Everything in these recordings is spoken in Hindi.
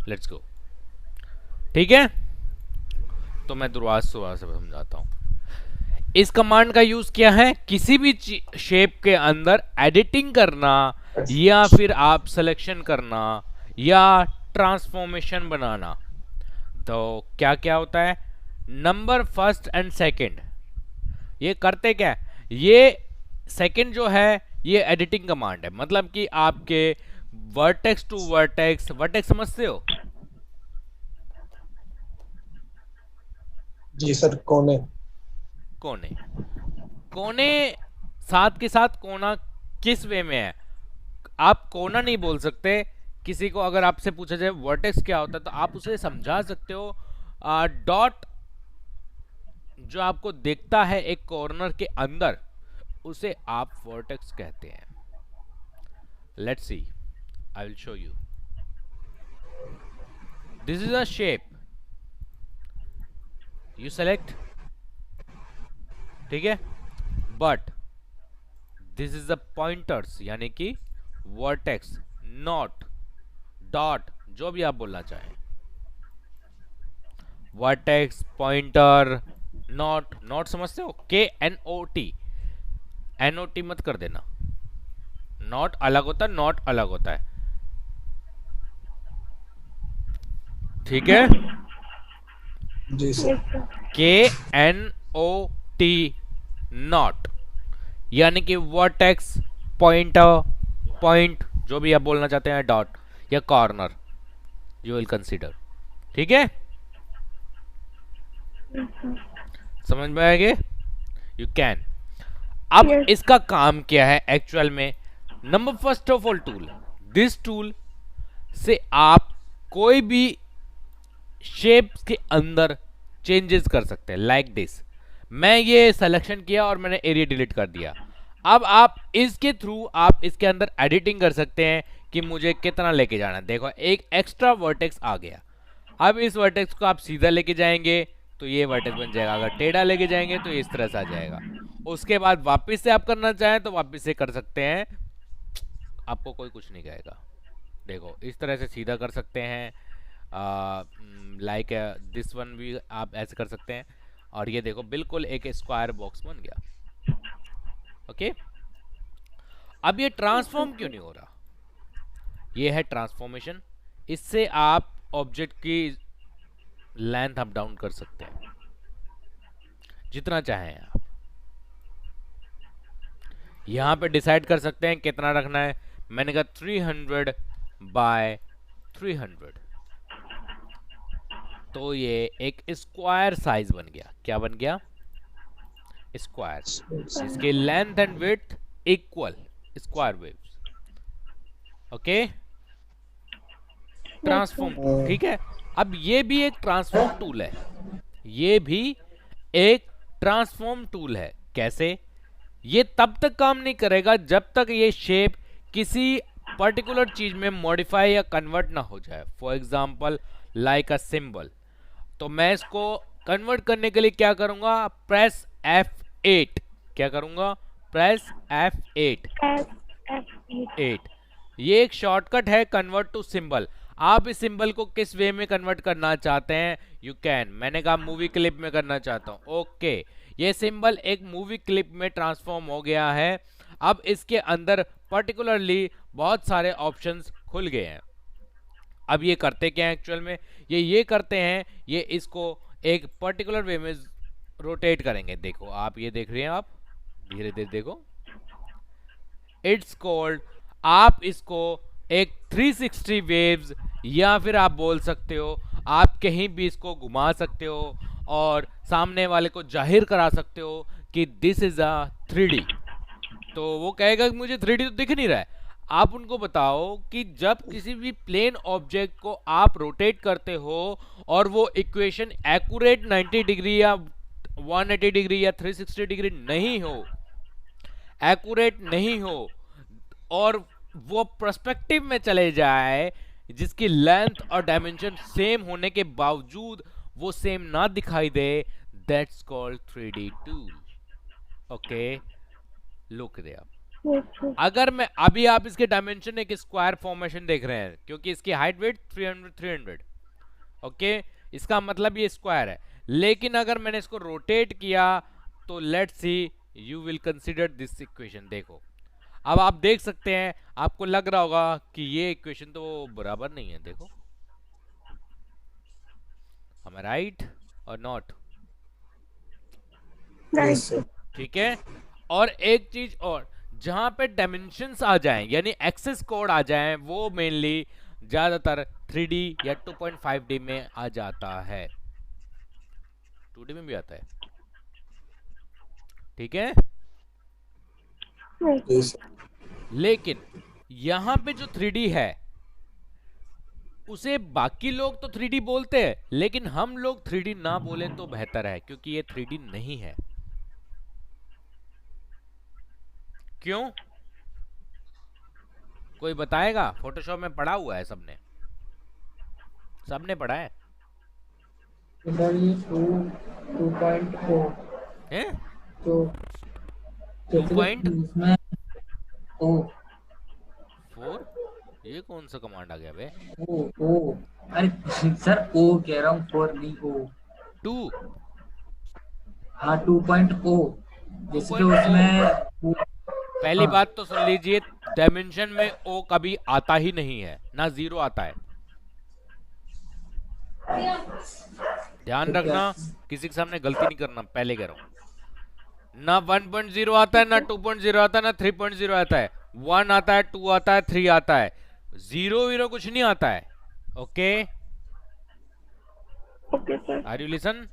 Let's go. ठीक है, तो मैं शुरुआत से समझाता हूँ। इस कमांड का यूज क्या है, किसी भी शेप के अंदर एडिटिंग करना, या फिर आप सिलेक्शन करना, या ट्रांसफॉर्मेशन बनाना। तो क्या क्या होता है, नंबर फर्स्ट एंड सेकंड, ये करते क्या है, ये सेकंड जो है ये एडिटिंग कमांड है, मतलब कि आपके वर्टेक्स टू वर्टेक्स, वर्टेक्स समझते हो, जी सर, कोने। कोने, कोने, साथ के साथ कोना किस वे में है, आप कोना नहीं बोल सकते। किसी को अगर आपसे पूछा जाए वर्टेक्स क्या होता है तो आप उसे समझा सकते हो, डॉट जो आपको दिखता है एक कॉर्नर के अंदर, उसे आप वर्टेक्स कहते हैं। Let's see, I will show you. This is a shape, you select, ठीक है, but this is the pointers, यानी कि वर्टेक्स, नॉट, डॉट, जो भी आप बोलना चाहें, वर्टेक्स, पॉइंटर, नॉट, नॉट समझते हो, KNOT, NOT मत कर देना, नॉट अलग होता है, नॉट अलग होता है, ठीक है, जी sir. Yes sir. KNOT, knot, यानी कि वर्टेक्स, पॉइंटर, पॉइंट, जो भी आप बोलना चाहते हैं, डॉट या कॉर्नर, यू विल कंसीडर, ठीक है, समझ में आएगा, यू कैन। अब यस। इसका काम क्या है एक्चुअल में, number first of all tool, this tool से आप कोई भी शेप्स के अंदर चेंजेस कर सकते हैं, लाइक दिस। मैं ये सिलेक्शन किया और मैंने एरिया डिलीट कर दिया। अब आप इसके थ्रू आप इसके अंदर एडिटिंग कर सकते हैं कि मुझे कितना लेके जाना है। देखो एक एक्स्ट्रा वर्टेक्स आ गया, अब इस वर्टेक्स को आप सीधा लेके जाएंगे तो ये वर्टेक्स बन जाएगा, अगर टेढ़ा लेके जाएंगे तो इस तरह से आ जाएगा। उसके बाद वापस से आप करना चाहें तो वापस से कर सकते हैं, आपको कोई कुछ नहीं कहेगा। देखो इस तरह से सीधा कर सकते हैं, लाइक दिस वन भी आप ऐसे कर सकते हैं, और ये देखो बिल्कुल एक स्क्वायर बॉक्स बन गया। ओके, अब ये ट्रांसफॉर्म क्यों नहीं हो रहा, ये है ट्रांसफॉर्मेशन। इससे आप ऑब्जेक्ट की लेंथ अप डाउन कर सकते हैं जितना चाहें आप, यहां पे डिसाइड कर सकते हैं कितना रखना है। मैंने कहा 300 बाय 300, तो ये एक स्क्वायर साइज बन गया। क्या बन गया, स्क्वायर, इसके length and width equal, square waves. Okay, yes transform sir. Tool, ठीक है। अब ये भी एक ट्रांसफॉर्म टूल है, ये भी एक ट्रांसफॉर्म टूल है। कैसे, ये तब तक काम नहीं करेगा जब तक ये शेप किसी पर्टिकुलर चीज में मॉडिफाई या कन्वर्ट ना हो जाए। For example like a symbol, तो मैं इसको कन्वर्ट करने के लिए क्या करूंगा, प्रेस F8, क्या करूंगा, प्रेस F8, F8। 8, ये एक शॉर्टकट है कन्वर्ट टू सिंबल। आप इस सिंबल को किस वे में कन्वर्ट करना चाहते हैं, यू कैन। मैंने कहा मूवी क्लिप में करना चाहता हूं, ओके, ये सिंबल एक मूवी क्लिप में ट्रांसफॉर्म हो गया है। अब इसके अंदर पर्टिकुलरली बहुत सारे ऑप्शंस खुल गए हैं। अब ये करते क्या है एक्चुअल में, ये करते हैं, ये इसको एक पर्टिकुलर वे में रोटेट करेंगे। देखो आप ये देख रहे हैं, आप धीरे धीरे देखो, इट्स कॉल्ड, आप इसको एक 360 वेव्स, या फिर आप बोल सकते हो आप कहीं भी इसको घुमा सकते हो और सामने वाले को जाहिर करा सकते हो कि दिस इज अ 3D। तो वो कहेगा कि मुझे 3D तो दिख नहीं रहा है। आप उनको बताओ कि जब किसी भी प्लेन ऑब्जेक्ट को आप रोटेट करते हो और वो इक्वेशन एक्यूरेट 90 डिग्री या 180 डिग्री या 360 डिग्री नहीं हो, एक्यूरेट नहीं हो, और वो पर्सपेक्टिव में चले जाए जिसकी लेंथ और डायमेंशन सेम होने के बावजूद वो सेम ना दिखाई दे, that's called 3D tool. Okay, look there, अच्छा, अगर मैं अभी आप इसके डायमेंशन एक स्क्वायर फॉर्मेशन देख रहे हैं क्योंकि इसकी हाइट वेट 300 ओके, इसका मतलब ये स्क्वायर है। लेकिन अगर मैंने इसको रोटेट किया तो let's see, you will consider this equation. देखो अब आप देख सकते हैं, आपको लग रहा होगा कि ये इक्वेशन तो बराबर नहीं है। देखो, am I right और नॉट? Right Yes, sir. ठीक है। और एक चीज और, जहां पे डायमेंशंस आ जाएं यानी एक्सेस कोड आ जाएं, वो मेनली ज्यादातर 3D या 2.5D में आ जाता है, 2D में भी आता है। ठीक है, Yes, sir. लेकिन यहां पे जो 3D है उसे बाकी लोग तो 3D बोलते हैं, लेकिन हम लोग 3D ना बोले तो बेहतर है क्योंकि ये 3D नहीं है। क्यों? कोई बताएगा? फोटोशॉप में पढ़ा हुआ है सबने, सबने पढ़ा है इधर ये 2.0 हैं? तो जैसे 2.4? कि इसमें ओ ये कौन सा कमांड आ गया बे? ओ अरे सर ओ कह रहा हूँ 4 नहीं ओ 2 हाँ 2.0 जैसे कि 2.0। उसमें पहली हाँ। बात तो सुन लीजिए, डायमेंशन में ओ कभी आता ही नहीं है, ना जीरो आता है। ध्यान तो क्या रखना, किसी के सामने गलती नहीं करना, पहले कह रहा हूं। ना 1.0 आता है, ना 2.0 आता है, ना 3.0 आता है। 1 आता है, 2 आता है, 3 आता है, जीरो वीरो कुछ नहीं आता है। Okay, okay sir. Are you listen?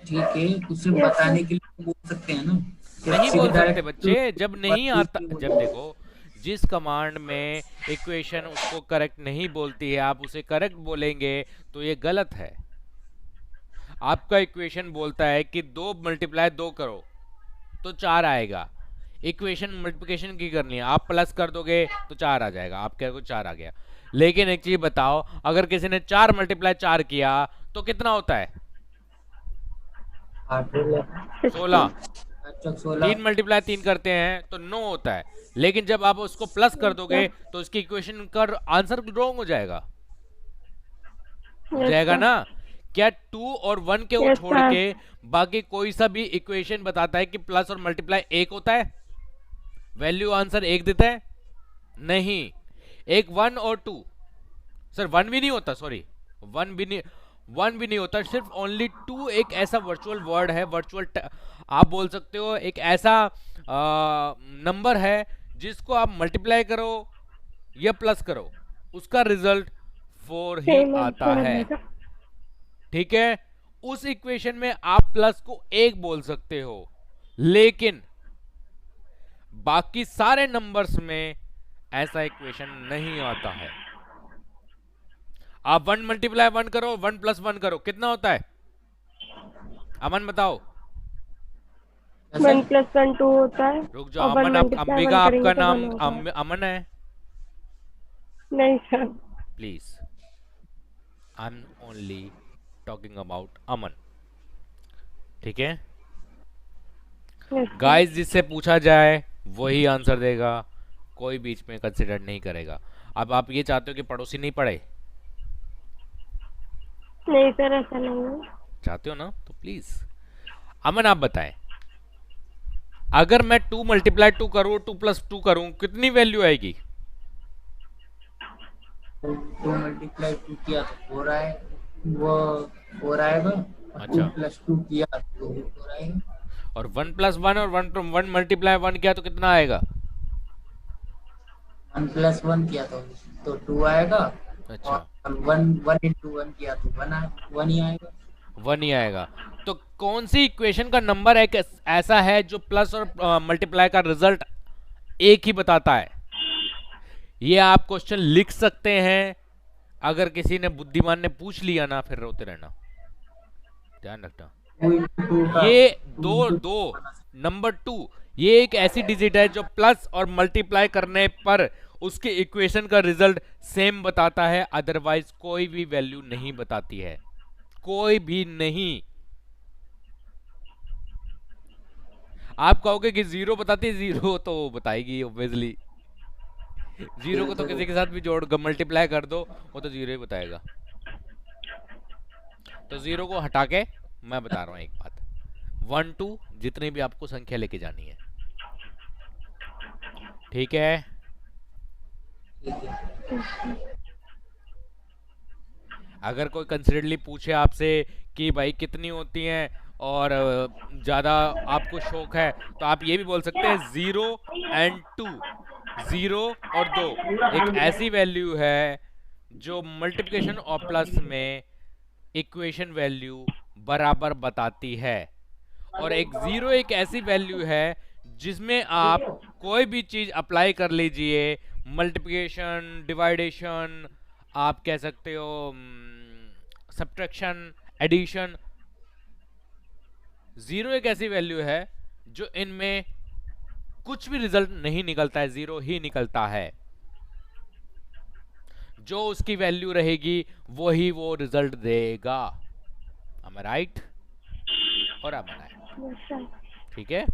ठीक है उसे Yes, बताने के लिए बोल सकते हैं ना कि नहीं सीधे बोल सकते direct बच्चे, जब नहीं आता। हो जब जाए। देखो, जिस कमांड में इक्वेशन उसको करेक्ट नहीं बोलती है, आप उसे करेक्ट बोलेंगे तो ये गलत है। आपका इक्वेशन बोलता है कि 2 मल्टीप्लाई 2 करो तो 4 आएगा। इक्वेशन मल्टीप्लिकेशन की करनी है, आप प्लस कर दोगे तो 4 आ जाएगा, आपके को 4 आ गया। लेकिन एक चीज बताओ, अगर किसी ने 4 मल्टीप्लाई 4 किया तो कितना होता है? 16। 16 3 मल्टीप्लाई 3 करते हैं तो 9 होता है। लेकिन जब आप उसको प्लस कर दोगे तो उसकी इक्वेशन का आंसर रॉन्ग हो जाएगा। हो Yes, जाएगा sir. ना? क्या 2 और 1 के Yes, छोड़ sir. के बाकी कोई सा भी इक्वेशन बताता है कि प्लस और मल्टीप्लाई एक होता है? वैल्यू आंसर एक देता है? नहीं। एक 1 और 2, सर 1 भी नहीं होता, सॉरी 1 भी नहीं, 1 भी नहीं होता, सिर्फ ओनली 2 एक ऐसा वर्चुअल वर्ड है, वर्चुअल आप बोल सकते हो, एक ऐसा नंबर है जिसको आप मल्टीप्लाई करो या प्लस करो, उसका रिजल्ट 4 ही Same आता answer है। आएगा। ठीक है, उस इक्वेशन में आप प्लस को 1 बोल सकते हो, लेकिन बाकी सारे नंबर्स में ऐसा इक्वेशन नहीं आता है। आप 1 मल्टीप्लाई 1 करो, 1 प्लस 1 करो, कितना होता है? अमन बताओ। 1 + 1 2 होता है। रुक जाओ, और 1 अमन आप, × 1 अंबिका करेंगे आपका तो नाम 1 होगा। अमन है? नहीं sir. Please, I am only talking about Aman. ठीक है Yes, sir. गाइस, जिससे पूछा जाए वही आंसर देगा, कोई बीच में कंसिडर नहीं करेगा। अब आप ये चाहते हो कि पड़ोसी नहीं पढ़े? नहीं सर, ऐसा नहीं है। चाहते हो ना, तो प्लीज अमन आप बताएं, अगर मैं 2 मल्टीप्लाई 2 करूं, 2 प्लस 2 करूं, कितनी वैल्यू आएगी? 2 मल्टीप्लाई 2 किया तो 4 आए वो 4 आएगा और अच्छा। 2 + 2 किया तो 4 आएगा और 1 + 1 और 1 मल्टीप्लाई 1 किया तो कितना आएगा? 1 + 1 किया तो 2 आएगा अच्छा, और 1 × 1 किया तो 1 ही आएगा। 1 ही आएगा। तो कौन सी इक्वेशन का नंबर एक ऐसा है जो प्लस और मल्टीप्लाई का रिजल्ट एक ही बताता है? ये आप क्वेश्चन लिख सकते हैं, अगर किसी ने बुद्धिमान ने पूछ लिया ना फिर रोते रहना, ध्यान रखना। 2 × 2 का ये 2 दो × 2 दो नंबर 2 ये एक ऐसी डिजिट है जो प्लस और मल्टीप्लाई करने पर उसके इक्वेशन का रिजल्ट सेम बताता है, अदरवाइज कोई भी वैल्यू नहीं बताती है, कोई भी नहीं। आप कहोगे कि जीरो बताती है, जीरो तो वो बताएगी ऑब्वियसली। जीरो को तो किसी के साथ भी जोड़ मल्टीप्लाई कर दो वो तो जीरो ही बताएगा। तो जीरो को हटा के मैं बता रहा हूँ एक बात, 1 2 जितनी भी आपको संख्या लेके जानी है, ठीक है। अगर कोई कंसिडरली पूछे आपसे कि भाई कितनी होती हैं और ज्यादा आपको शौक है, तो आप ये भी बोल सकते हैं 0 and 2, 0 और 2 एक ऐसी वैल्यू है जो मल्टीप्लिकेशन और प्लस में इक्वेशन वैल्यू बराबर बताती है, और एक 0 एक ऐसी वैल्यू है जिसमें आप कोई भी चीज अप्लाई कर लीजिए, मल्टीप्लिकेशन, डिवाइडेशन, आप कह सकते हो सब्ट्रैक्शन, एडिशन। 0 एक ऐसी वैल्यू है जो इनमें कुछ भी रिजल्ट नहीं निकलता है, 0 ही निकलता है। जो उसकी वैल्यू रहेगी वही वो रिजल्ट देगा। am I right और am I right? ठीक है,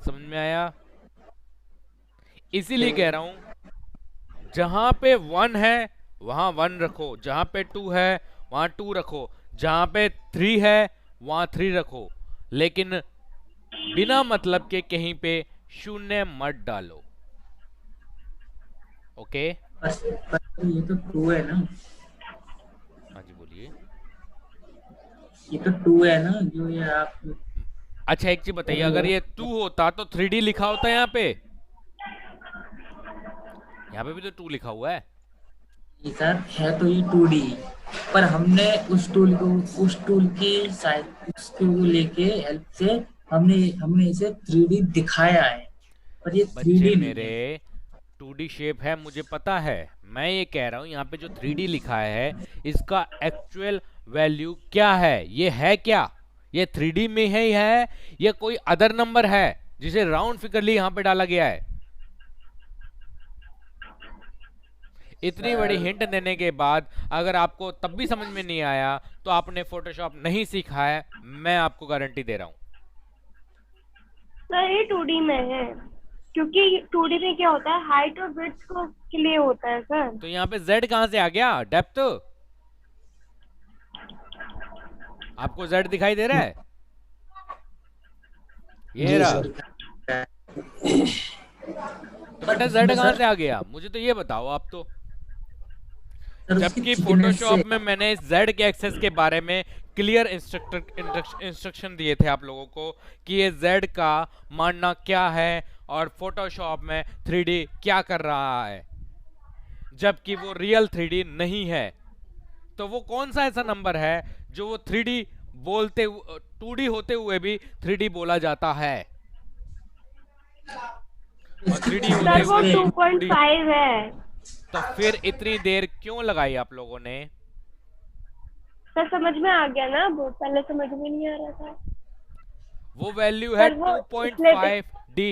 समझ में आया? इसीलिए कह रहा हूं जहां पे 1 है वहां 1 रखो, जहां पे 2 है वहां 2 रखो, जहां पे 3 है वहां 3 रखो, लेकिन बिना मतलब के कहीं पे शून्य मत डालो। ओके पर ये तो 2 है ना, हाँ जी बोलिए। ये तो 2 है ना जो ये आप। अच्छा एक चीज बताइए, अगर ये 2 होता तो 3D लिखा होता यहाँ पे? यहाँ पे भी तो 2 लिखा हुआ है। ये सर है तो ये 2D, पर हमने उस टूल की साइड उसको लेके हेल्प से हमने इसे 3D दिखाया है, पर ये 3D बच्चे नहीं मेरे है। 2D शेप है, मुझे पता है। मैं ये कह रहा हूँ यहाँ पे जो 3D लिखा है इसका एक्चुअल वैल्यू क्या है? ये है क्या? ये 3D में है या कोई अदर नंबर है जिसे राउंड फिगरली यहाँ पे डाला गया है? इतनी बड़ी हिंट देने के बाद अगर आपको तब भी समझ में नहीं आया तो आपने फोटोशॉप नहीं सीखा है, मैं आपको गारंटी दे रहा हूँ। सर ये 2D में है, क्योंकि 2D में क्या होता है, हाइट और विड्थ को के लिए होता है सर। तो यहाँ पे Z कहाँ से आ गया? डेप्थ? आपको Z दिखाई दे रहा है? ये जी रहा। सर। तो बेटा Z कहाँ से आ गया? मुझे तो ये बताओ आप तो। सर, उसकी जबकि thickness फोटोशॉप से- में मैंने इस Z के एक्सेस के बारे में क्लियर इंस्ट्रक्शन दिए थे आप लोगों को कि ये Z का मानना क्या है और फोटोशॉप में 3D क्या कर रहा है, जबकि वो रियल 3D नहीं है। तो वो कौन सा ऐसा नंबर है जो वो 3D बोलते 2D होते हुए भी 3D बोला जाता है, और 3D होते सर वो हुए 2.5 है। तो फिर इतनी देर क्यों लगाई आप लोगों ने? सर समझ में आ गया ना, वो पहले समझ में नहीं आ रहा था। वो वैल्यू है सर, वो 2.5D,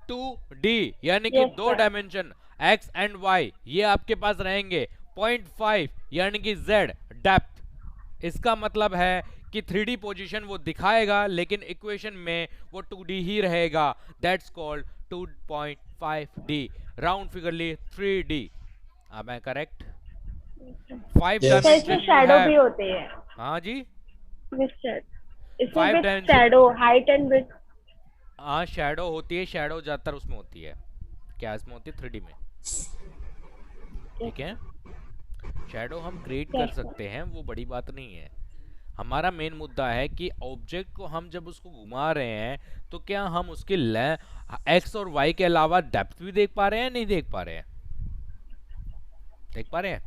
2D यानी कि Yes, 2 sir. Dimension x and y ये आपके पास रहेंगे, 0.5 यानी कि z डेप्थ। इसका मतलब है कि 3D पोजीशन वो दिखाएगा लेकिन इक्वेशन में वो 2D ही रहेगा। That's called 2.5D, round figurely 3D। अब मैं करेक्ट? 5 Yes. सर इसमें शैडो भी होते हैं। हाँ जी, इसमें Five with dimension. Shadow, height and width. हाँ शैडो होती है, शैडो ज्यादातर उसमें होती है, क्या इसमें होती है? 3D में, ठीक है। शैडो हम क्रिएट कर सकते हैं, वो बड़ी बात नहीं है। हमारा मेन मुद्दा है कि ऑब्जेक्ट को हम जब उसको घुमा रहे हैं तो क्या हम उसके एक्स और वाई के अलावा डेप्थ भी देख पा रहे हैं? नहीं देख पा रहे हैं? देख पा रहे हैं?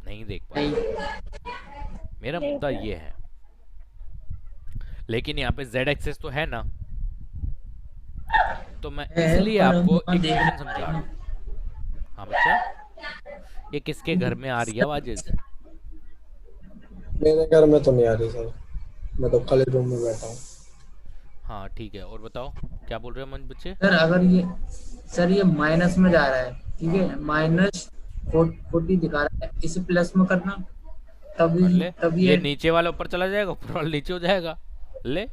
नहीं देख पा रहे हैं। मेरा मुद्दा ये है, लेकिन यहाँ पे z एक्सेस तो है ना, तो मैं इसलिए पर आपको वहाँ देख इक्वेशन नहीं समझा पा रहा रहे हूँ। हाँ बच्चा, ये किसके घर में आ रही है आवाज़? मेरे घर में तो नहीं आ रही सर, मैं तो खाली रूम में बैठा हूँ। हाँ ठीक है, और बताओ क्या बोल रहे हो मन बच्चे? सर अगर ये माइनस में जा रहा है, ठीक है, -40 दिखा रहा है, इसे प्लस में करना, कर ले। तब ये ये नीचे वाला ऊपर चला जाएगा, ऊपर वाला नीचे हो जाएगा। ले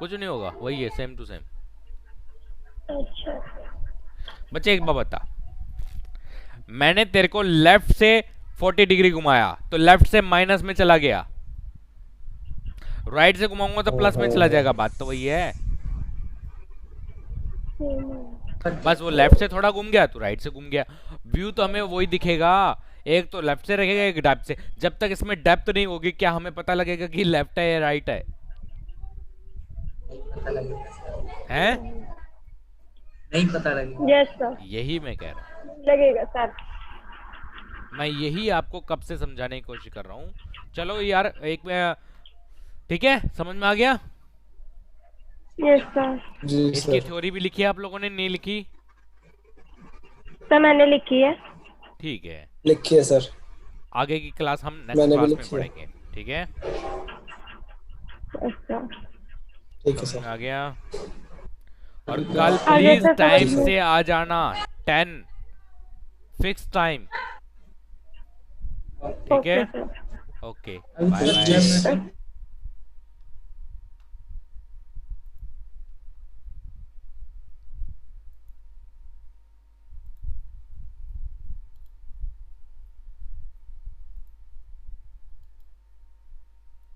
कुछ नहीं होगा, वही है, सेम टू सेम। अच्छा बच्चे एक बात बता, मैंने तेरे को लेफ्ट से 40 डिग्री घुमाया तो लेफ्ट से माइनस में चला गया, राइट से घुमाऊंगा तो प्लस में चला जाएगा, बात तो वही है। बस वो लेफ्ट से थोड़ा घूम गया तो राइट से घूम गया, व्यू तो हमें वही दिखेगा, एक तो लेफ्ट से रहेगा एक डेप्थ से। जब तक इसमें डेप्थ नहीं होगी क्या हमें पता लगेगा कि लेफ्ट है या राइट है? पता लगेगा सर, हैं? नहीं पता लगेगा। यस सर, यही मैं कह रहा हूँ, लगेगा सर। मैं यही आपको कब से समझाने की कोशिश कर रहा हूँ। चलो यार एक में, ठीक है, समझ में आ गया? Yes sir. जी इसकी सर। थ्योरी भी लिखी है आप लोगों ने, नहीं लिखी? सर मैंने लिखी है। ठीक है, लिखिए सर। आगे की क्लास हम नेक्स्ट मैंने भी क्लास में लिखी है। पढ़ेंगे, ठीक है? Yes sir. ठीक है समझ में सर। आ गया? और कल आगे प्लीज से टाइम समझ में। से आ जाना, 10 फिक्स टाइम, ठीक ओके है? सर। ओके, अभी बाय तक बाय। जब मैं